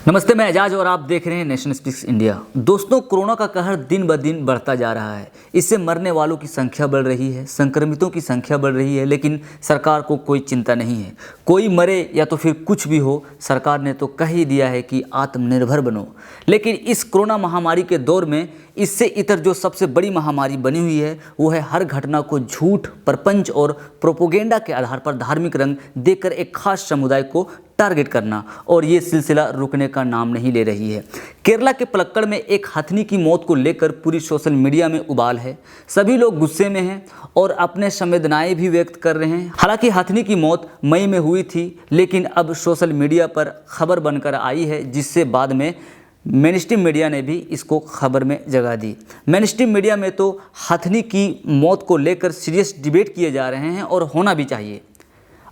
नमस्ते, मैं एजाज और आप देख रहे हैं नेशन स्पीक्स इंडिया। दोस्तों, कोरोना का कहर दिन ब दिन बढ़ता जा रहा है। इससे मरने वालों की संख्या बढ़ रही है, संक्रमितों की संख्या बढ़ रही है, लेकिन सरकार को कोई चिंता नहीं है। कोई मरे या तो फिर कुछ भी हो, सरकार ने तो कह ही दिया है कि आत्मनिर्भर बनो। लेकिन इस कोरोना महामारी के दौर में इससे इतर जो सबसे बड़ी महामारी बनी हुई है वो है हर घटना को झूठ, प्रपंच और प्रोपोगेंडा के आधार पर धार्मिक रंग देकर एक खास समुदाय को टारगेट करना, और ये सिलसिला रुकने का नाम नहीं ले रही है। केरला के पलक्कड़ में एक हथनी की मौत को लेकर पूरी सोशल मीडिया में उबाल है। सभी लोग गुस्से में हैं और अपने संवेदनाएं भी व्यक्त कर रहे हैं। हालांकि हथनी की मौत मई में हुई थी, लेकिन अब सोशल मीडिया पर खबर बनकर आई है, जिससे बाद में मेनस्ट्रीम मीडिया ने भी इसको खबर में जगह दी। मेनस्ट्रीम मीडिया में तो हथनी की मौत को लेकर सीरियस डिबेट किए जा रहे हैं, और होना भी चाहिए।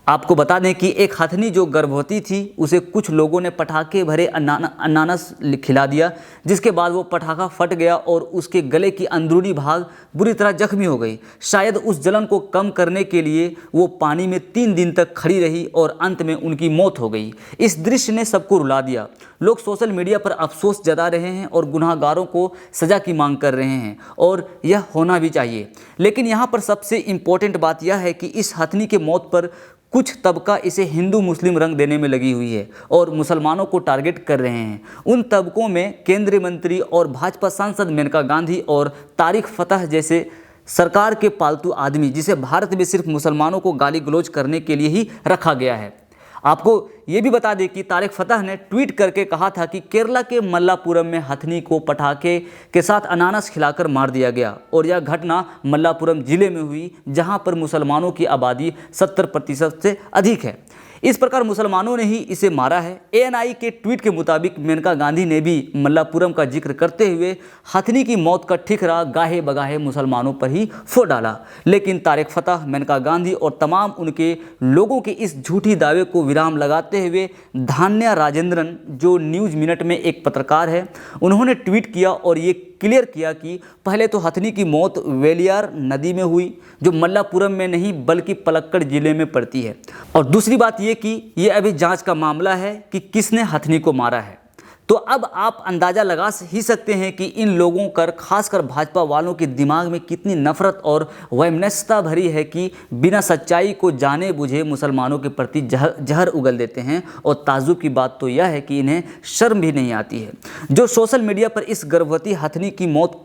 आपको बता दें कि एक हथनी जो गर्भवती थी, उसे कुछ लोगों ने पटाखे भरे अनानास खिला दिया, जिसके बाद वो पटाखा फट गया और उसके गले की अंदरूनी भाग बुरी तरह जख्मी हो गई। शायद उस जलन को कम करने के लिए वो पानी में 3 दिन तक खड़ी रही और अंत में उनकी मौत हो गई। इस दृश्य ने सबको रुला दिया। लोग सोशल मीडिया पर अफसोस जता रहे हैं और गुनाहगारों को सज़ा की मांग कर रहे हैं, और यह होना भी चाहिए। लेकिन यहाँ पर सबसे इम्पोर्टेंट बात यह है कि इस हथनी के मौत पर कुछ तबका इसे हिंदू मुस्लिम रंग देने में लगी हुई है और मुसलमानों को टारगेट कर रहे हैं। उन तबकों में केंद्रीय मंत्री और भाजपा सांसद मेनका गांधी और तारिक फतह जैसे सरकार के पालतू आदमी, जिसे भारत में सिर्फ मुसलमानों को गाली गलौज करने के लिए ही रखा गया है। आपको ये भी बता दें कि तारिक फतह ने ट्वीट करके कहा था कि केरला के मल्लापुरम में हथनी को पटाखे के साथ अनानास खिलाकर मार दिया गया, और यह घटना मल्लापुरम जिले में हुई, जहां पर मुसलमानों की आबादी 70% से अधिक है। इस प्रकार मुसलमानों ने ही इसे मारा है। एएनआई के ट्वीट के मुताबिक मेनका गांधी ने भी मल्लापुरम का जिक्र करते हुए हथनी की मौत का ठिकरा गाहे बगाहे मुसलमानों पर ही फोड़ डाला। लेकिन तारिक फतह, मेनका गांधी और तमाम उनके लोगों के इस झूठी दावे को विराम लगाते हुए धान्या राजेंद्रन, जो न्यूज़ मिनट में एक पत्रकार है, उन्होंने ट्वीट किया और ये क्लियर किया कि पहले तो हथनी की मौत वेलियार नदी में हुई, जो मल्लापुरम में नहीं बल्कि पलक्कड़ जिले में पड़ती है। और दूसरी बात ये कि ये अभी जांच का मामला है कि किसने हथनी को मारा है। तो अब आप अंदाज़ा लगा ही सकते हैं कि इन लोगों कर खासकर भाजपा वालों के दिमाग में कितनी नफरत और वैमनस्यता भरी है कि बिना सच्चाई को जाने बुझे मुसलमानों के प्रति जहर उगल देते हैं। और ताज्जुब की बात तो यह है कि इन्हें शर्म भी नहीं आती है। जो सोशल मीडिया पर इस गर्भवती हथनी की मौत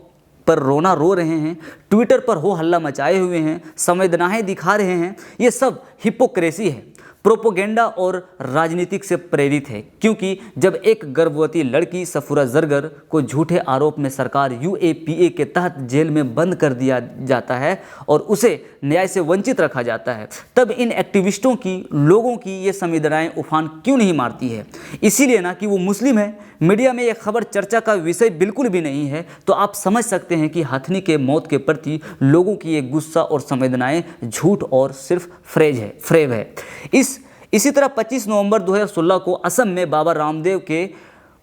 पर रोना रो रहे हैं, ट्विटर पर हो हल्ला मचाए हुए हैं, संवेदनाएं दिखा रहे हैं, ये सब हिपोक्रेसी है, प्रोपोगेंडा और राजनीतिक से प्रेरित है। क्योंकि जब एक गर्भवती लड़की सफूरा जरगर को झूठे आरोप में सरकार यूएपीए के तहत जेल में बंद कर दिया जाता है और उसे न्याय से वंचित रखा जाता है, तब इन एक्टिविस्टों की, लोगों की ये संवेदनाएं उफान क्यों नहीं मारती है? इसीलिए ना कि वो मुस्लिम है। मीडिया में ये खबर चर्चा का विषय बिल्कुल भी नहीं है। तो आप समझ सकते हैं कि हथनी के मौत के प्रति लोगों की ये गुस्सा और संवेदनाएं झूठ और सिर्फ फ्रेब है। इसी तरह 25 नवंबर 2016 को असम में बाबा रामदेव के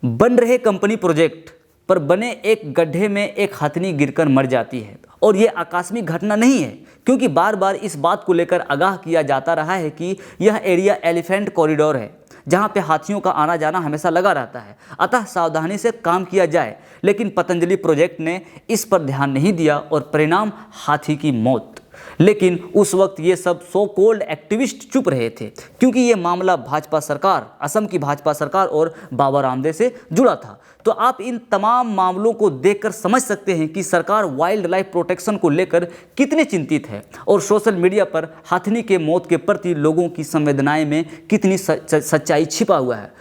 बन रहे कंपनी प्रोजेक्ट पर बने एक गड्ढे में एक हथनी गिरकर मर जाती है। और ये आकस्मिक घटना नहीं है, क्योंकि बार बार इस बात को लेकर आगाह किया जाता रहा है कि यह एरिया एलिफेंट कॉरिडोर है, जहाँ पे हाथियों का आना जाना हमेशा लगा रहता है। अतः सावधानी से काम किया जाए। लेकिन पतंजलि प्रोजेक्ट ने इस पर ध्यान नहीं दिया और परिणाम हाथी की मौत। लेकिन उस वक्त ये सब सो कॉल्ड एक्टिविस्ट चुप रहे थे, क्योंकि ये मामला भाजपा सरकार, असम की भाजपा सरकार और बाबा रामदेव से जुड़ा था। तो आप इन तमाम मामलों को देखकर समझ सकते हैं कि सरकार वाइल्ड लाइफ प्रोटेक्शन को लेकर कितने चिंतित है, और सोशल मीडिया पर हथनी के मौत के प्रति लोगों की संवेदनाएं में कितनी सच्चाई छिपा हुआ है।